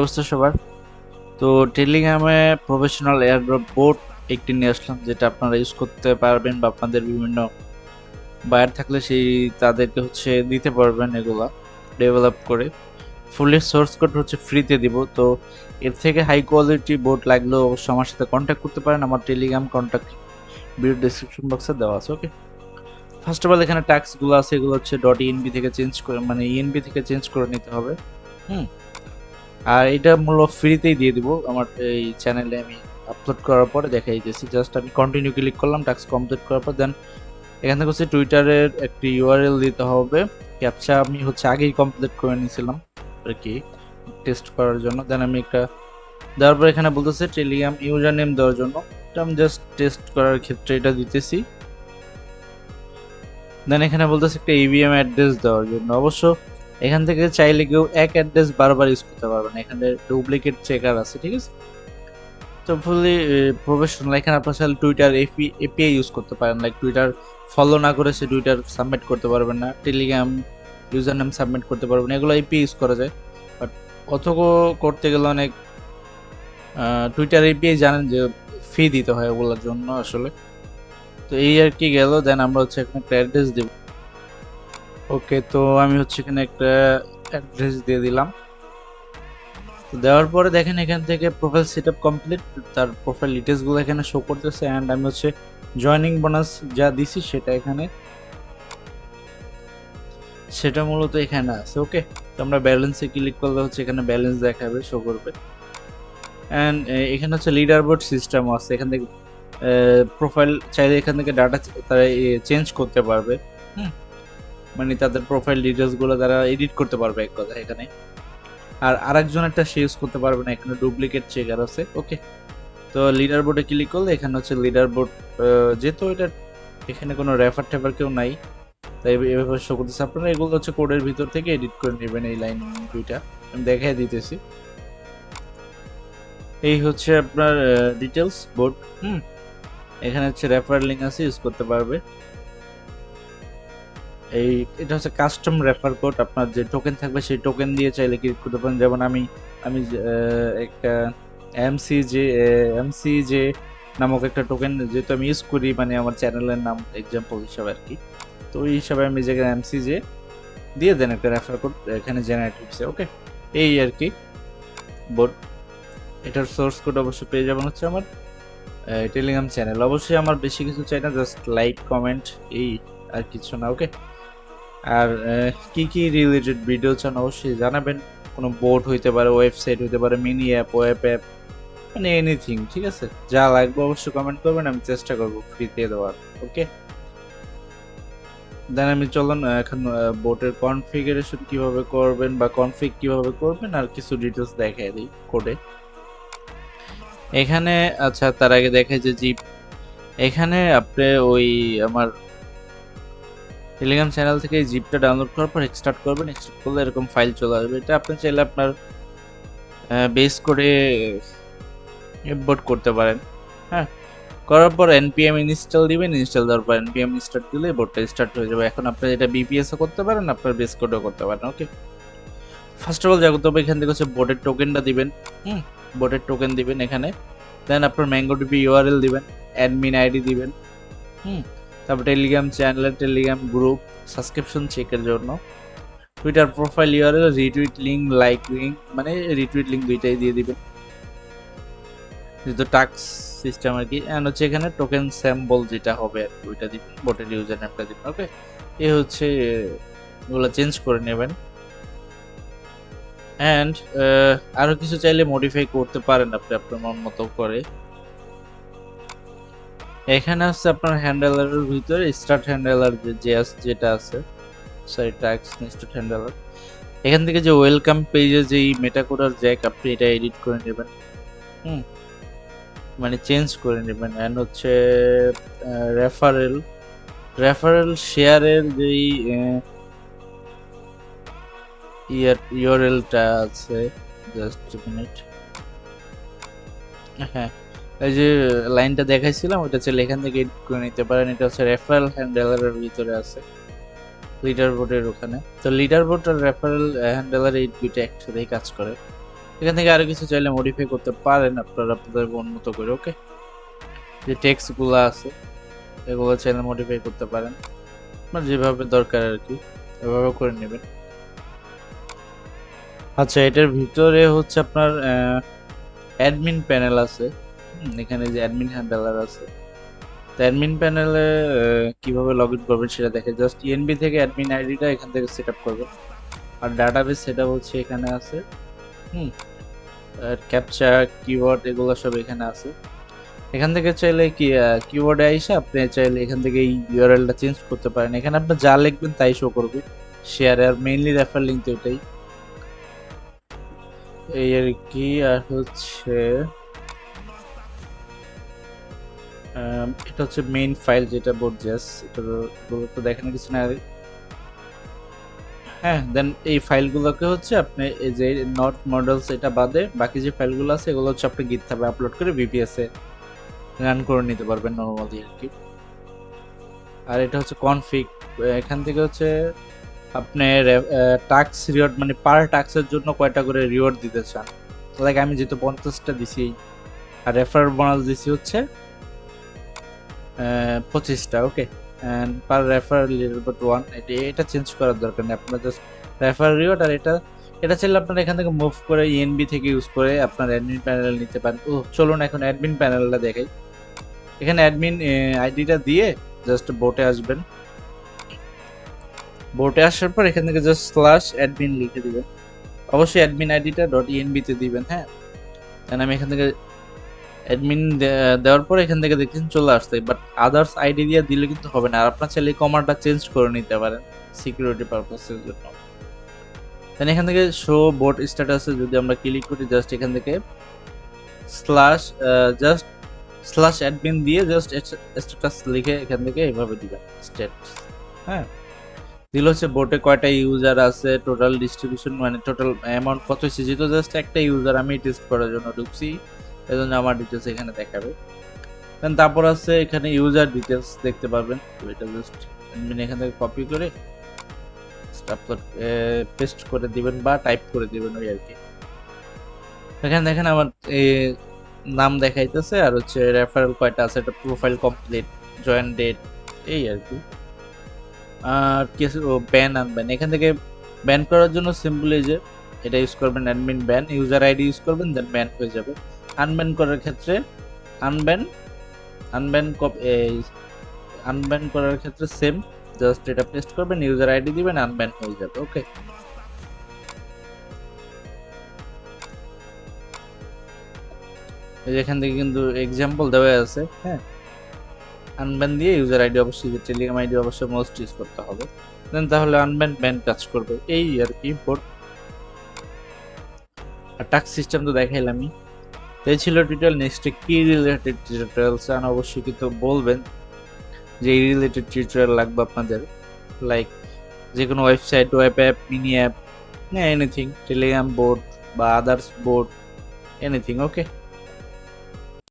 অবস্থা সবার। তো টেলিগ্রামে প্রফেশনাল এয়ারড্রপ বোট একটি নিয়ে আসলাম, যেটা আপনারা ইউজ করতে পারবেন বা আপনাদের বিভিন্ন বায়ার থাকলে তাদেরকে দিতে পারবেন এগুলা ডেভেলপ করে। ফুলি সোর্স কোড ফ্রিতে দিব। তো এর থেকে হাই কোয়ালিটি বোট লাগলেও অবশ্যই আমার সাথে কন্ট্যাক্ট করতে পারেন। আমার টেলিগ্রাম কন্ট্যাক্ট ভিডিও ডেসক্রিপশন বক্সে দেওয়া আছে। ওকে, ফার্স্ট অফ অল এখানে ট্যাক্সগুলো আছে, এগুলো .env থেকে চেঞ্জ করে, মানে ইএনবি থেকে চেঞ্জ করে নিতে হবে। আর এটা মূলত ফ্রিতেই দিয়ে দিব। আমার এই চ্যানেলে আমি আপলোড করার পরে দেখাই দিয়েছি। জাস্ট আমি কন্টিনিউ ক্লিক করলাম টাস্ক কমপ্লিট করার পর। দেন এখান থেকে টুইটারের একটি ইউআরএল দিতে হবে। ক্যাপচা আমি আগেই কমপ্লিট করে নিয়েছিলাম আর কি, টেস্ট করার জন্য। দেন আমি একটা দেওয়ার পর এখানে বলতেছে টেলিগ্রাম ইউজার নেম দেওয়ার জন্য। এটা আমি জাস্ট টেস্ট করার ক্ষেত্রে এটা দিতেছি। দেন এখানে বলতেছে একটা ইভিএম অ্যাড্রেস দেওয়ার জন্য। অবশ্য এখান থেকে চাইলে কেউ এক অ্যাড্রেস বারবার ইউজ করতে পারবেন, এখানে ডুপ্লিকেট চেকার আছে, ঠিক আছে। তো ফুলি প্রফেশনাল। এখানে আপনার চাইলে টুইটার এপিআই ইউজ করতে পারেন, লাইক টুইটার ফলো না করে সে টুইটার সাবমিট করতে পারবেন না, টেলিগ্রাম ইউজার নেম সাবমিট করতে পারবেন, এগুলো এপিআই ইউজ করা যায়। বাট অথবা করতে গেলে অনেক টুইটার এপিআই জানেন যে ফি দিতে হয় ওগুলোর জন্য আসলে। তো এই আর কি গেল। দেন আমরা এখানে একটা অ্যাড্রেস দেব। ওকে, তো আমি এখানে একটা অ্যাড্রেস দিয়ে দিলাম। তো দেওয়ার পরে দেখেন এখান থেকে প্রোফাইল সেটআপ কমপ্লিট, তার প্রোফাইল ডিটেইলস গুলো এখানে শো করতেছে। এন্ড আমি জয়েনিং বোনাস যা দিছি সেটা মূলত এখানে আছে। ওকে, তো আমরা ব্যালেন্সে ক্লিক করলে এখানে ব্যালেন্স দেখাবে, শো করবে। এন্ড এখানে লিডার বোর্ড সিস্টেম আছে। এখান থেকে প্রোফাইল চাইলে এখান থেকে ডাটা তারা চেঞ্জ করতে পারবে। মানে তাদের প্রোফাইল ডিটেইলস গুলো তারা এডিট করতে পারবে এক কথা এখানে। আর আরেকজন একটা ইউজ করতে পারবে না, এখানে ডুপ্লিকেট চেকার আছে। ওকে, তো লিডার বোর্ডে ক্লিক করলে এখানে লিডার বোর্ড, যেহেতু এটা এখানে কোনো রেফার টেফার কেউ নাই, তাই এভাবে শো করতেছে। আপনারা এগুলো কোডের ভিতর থেকে এডিট করে নেবেন। এই লাইন দুইটা আমি দেখাই দিতেছি। এই আপনার ডিটেলস বোর্ড। এখানে রেফার লিঙ্ক আছে, ইউজ করতে পারবে। এটা কাস্টম রেফার কোড। আপনার যে টোকেন থাকবে সেই টোকেন দিয়ে চাইলে ক্লিক করতে পারেন। যেমন আমি একটা এমসিজে নামক একটা টোকেন যেহেতু আমি ইউজ করি, মানে আমার চ্যানেলের নাম এক্সাম্পল হিসাবে আর কি। তো ওই হিসাবে আমি যেখানে এমসিজে দিয়ে দেন একটা রেফার কোড এখানে জেনারেট হচ্ছে। ওকে, এই আর কি বোর্ড। এটার সোর্স কোড অবশ্যই পেয়ে যাবেন আমার টেলিগ্রাম চ্যানেল। অবশ্যই আমার বেশি কিছু চাই না, জাস্ট লাইক কমেন্ট, এই আর কিছু না। ওকে, আর কি কি রিলেটেড ভিডিও চান অবশ্যই জানাবেন। কোনো বোর্ড হইতে পারে, ওয়েবসাইট হইতে পারে, মিনি অ্যাপ, ওয়েব অ্যাপ, মানে এনিথিং, ঠিক আছে। যা লাগবে অবশ্যই কমেন্ট করবেন, আমি চেষ্টা করব ফ্রিতে দেওয়ার। ওকে, দেন আমি চলুন এখন বোটের কনফিগারেশন কিভাবে করবেন বা কনফিগ কিভাবে করবেন আর কিছু ডিটেলস দেখাই দিই কোডে। এখানে আচ্ছা, তার আগে দেখাই যে জিপ। এখানে আপনি আমার টেলিগ্রাম চ্যানেল থেকে জিপটা ডাউনলোড করার পর এক্সট্রাক্ট করবেন। এক্সট্রাক্ট করলে এরকম ফাইল চলে আসবে। এটা আপনি চাইলে আপনার বেস করে ইম্পোর্ট করতে পারেন। হ্যাঁ, করার পর npm ইনস্টল দিবেন। ইনস্টল দেওয়ার পর npm স্টার্ট দিলে বোর্ডটা স্টার্ট হয়ে যাবে। এখন আপনি এটা বিপিএসও করতে পারেন, আপনার বেস কোডও করতে পারেন। ওকে, ফার্স্ট অফ অল যা করতে হবে এখান থেকে বোর্ডের টোকেনটা দিবেন। বোর্ডের টোকেন দিবেন এখানে। দেন আপনার MongoDB ইউআরএল দিবেন, অ্যাডমিন আইডি দিবেন। তারপর টেলিগ্রাম চ্যানেলের টেলিগ্রাম গ্রুপ সাবস্ক্রিপশন চেকের জন্য, Twitter profile URL, retweet link, like link, মানে রিটুইট লিংক দুইটাই দিয়ে দিবেন, যেহেতু টাস্ক সিস্টেম আর কি। এন্ড এখানে টোকেন স্যাম্পল যেটা হবে আর কি ওইটা দিবেন, বোটের ইউজার নেমটা দিবেন। ওকে, এই এগুলো চেঞ্জ করে নেবেন। এন্ড আরো কিছু চাইলে মডিফাই করতে পারেন আপনি আপনার মন মতো করে। এখানে আপনার হ্যান্ডেলারের ভিতরে স্টার্ট হ্যান্ডেলার যেটা আছে, সরি টাস্ক স্টার্ট হ্যান্ডেলার। এখান থেকে যে ওয়েলকাম পেজে যেই মেটাকোডার জ্যাক আপনি এটা এডিট করে নেবেন। মানে চেঞ্জ করে নেবেন। এন্ড রেফারেল শেয়ারের যেই ইউআরএলটা আছে, জাস্ট মিনিট। হ্যাঁ, এই যে লাইনটা দেখাইছিলাম ওটা চাইলে এখান থেকে এডিট করে নিতে পারেন। এটা রেফারেল হ্যান্ডেলারের ভিতরে আছে, লিডার বোর্ডের ওখানে। তো লিডার বোর্ড আর রেফারেল হ্যান্ডেলার এই দুইটা একসাথেই কাজ করে। এখান থেকে আরো কিছু চাইলে মডিফাই করতে পারেন আপনারা আপনাদের মন মতো করে। ওকে, যে টেক্সট গুলো আছে এগুলো চাইলে মডিফাই করতে পারেন আপনার যেভাবে দরকার আর কি, এভাবে করে নেবেন। আচ্ছা, এটার ভিতরে হচ্ছে আপনার অ্যাডমিন প্যানেল আছে। এখানে যে অ্যাডমিন হ্যান্ডেলার আছে, তো অ্যাডমিন প্যানেলে কিভাবে লগ ইন করবেন সেটা দেখে জাস্ট ইএনবি থেকে অ্যাডমিন আইডিটা এখান থেকে সেট আপ করবেন। আর ডাটাবেস সেট আপ হচ্ছে এখানে আছে। হুম আর ক্যাপচা কিওয়ার্ড এগুলো সব এখানে আছে। এখান থেকে চাইলে কি কিওয়ার্ডে আইসা আপনি চাইলে এখান থেকে এই ইউআরএলটা চেঞ্জ করতে পারেন। এখানে আপনি যা লিখবেন তাই শো করবে। শেয়ার আর মেইনলি রেফার লিঙ্ক তো এটাই, এই আর কি। আর হচ্ছে এটা হচ্ছে মেইন ফাইল যেটা বোর্ডজেস, এটা তো দেখানোর কিছু না। হ্যাঁ, দেন এই ফাইলগুলোকে হচ্ছে আপনি এই যে নট মডেলস এটা বাদে বাকি যে ফাইলগুলো আছে এগুলো হচ্ছে আপনি গিটহাবে আপলোড করে ভিপিএস এ রান করে নিতে পারবেন নরমালি আর কি। আর এটা হচ্ছে কনফিগ, এখান থেকে হচ্ছে আপনি টাস্ক রিওয়ার্ড মানে পার টাস্কের জন্য কয়টা করে রিওয়ার্ড দিতে চান। লাইক আমি যেহেতু 50টা দিছি, আর রেফার বোনাস দিছি হচ্ছে 25টা। Okay, and per refer little but 1, এটা চেঞ্জ করার দরকার নেই, আপনার জাস্ট রেফার রিওয়ার্ড। আর এটা চাইলে আপনারা এখান থেকে মুভ করে ইএনবি থেকে ইউজ করে আপনার অ্যাডমিন প্যানেল নিতে পারেন। ও চলুন এখন অ্যাডমিন প্যানেলটা দেখাই। এখানে অ্যাডমিন আইডিটা দিয়ে জাস্ট বোটে আসবেন। বোটে আসার পর এখান থেকে জাস্ট স্ল্যাশ অ্যাডমিন লিখে দিবেন। অবশ্যই অ্যাডমিন আইডিটা .env তে দিবেন। হ্যাঁ, কারণ আমি এখান থেকে অ্যাডমিন দেওয়ার পর এখান থেকে দেখছেন চলে আসছে, বাট আদার্স আইডি দিয়ে দিলে কিন্তু হবে না। আর আপনার চাইলে কমান্ডটা চেঞ্জ করে নিতে পারেন সিকিউরিটি পারপাসের জন্য। দেন এখান থেকে শো বোট স্ট্যাটাসে যদি আমরা ক্লিক করি, জাস্ট এখান থেকে স্ল্যাশ জাস্ট স্ল্যাশ অ্যাডমিন দিয়ে জাস্ট স্ট্যাটাস লিখে এখান থেকে এইভাবে দিবেন স্ট্যাটাস। হ্যাঁ, দিল হচ্ছে বোটে কয়টা ইউজার আছে, টোটাল ডিস্ট্রিবিউশন মানে টোটাল অ্যামাউন্ট কত হয়েছে। যেহেতু জাস্ট একটা ইউজার আমি টেস্ট করার জন্য ঢুকছি, এজন্য আমার ডিটেলস এখানে দেখাবে। দেন তারপর আছে এখানে ইউজার ডিটেলস দেখতে পারবেন। তো এটা জাস্ট এখান থেকে কপি করে পেস্ট করে দিবেন বা টাইপ করে দিবেন ওই আর কি। এখানে দেখেন আমার নাম দেখাইতেছে আর হচ্ছে রেফারেল কয়টা আছে, এটা প্রোফাইল কমপ্লিট, জয়েন ডেট, এই আর কি। আর কিছু ব্যান আনব্যান, এখান থেকে ব্যান করার জন্য সিম্পলি যে এটা ইউজ করবেন admin ban, user ID use করবেন, দেন ব্যান হয়ে যাবে। আনব্যান করার ক্ষেত্রে আনব্যান আনব্যান করার ক্ষেত্রে সেম, জাস্ট এটা পেস্ট করবেন, ইউজার আইডি দিবেন, আনব্যান হয়ে যাবে। ওকে, এখান থেকে কিন্তু এক্সাম্পল দেওয়া আছে। হ্যাঁ, আনব্যান দিয়ে ইউজার আইডি অবশ্যই টেলিগ্রাম আইডি অবশ্যই মোস্ট ইউজ করতে হবে, দেন তাহলে আনব্যান ব্যান কাজ করবে। এই আর কি ইম্পোর্ট আর টাস্ক সিস্টেম তো দেখাইলামই। এই ছিল টিউটোরিয়াল। নেক্সট কি রিলেটেড টিউটোরিয়াল চান অবশ্যই কিন্তু বলবেন, যে এই রিলেটেড টিউটোরিয়াল লাগবে আপনাদের, লাইক যে কোনো website, web app, mini app, anything, Telegram board বা আদার্স বোর্ড, এনিথিং। ওকে।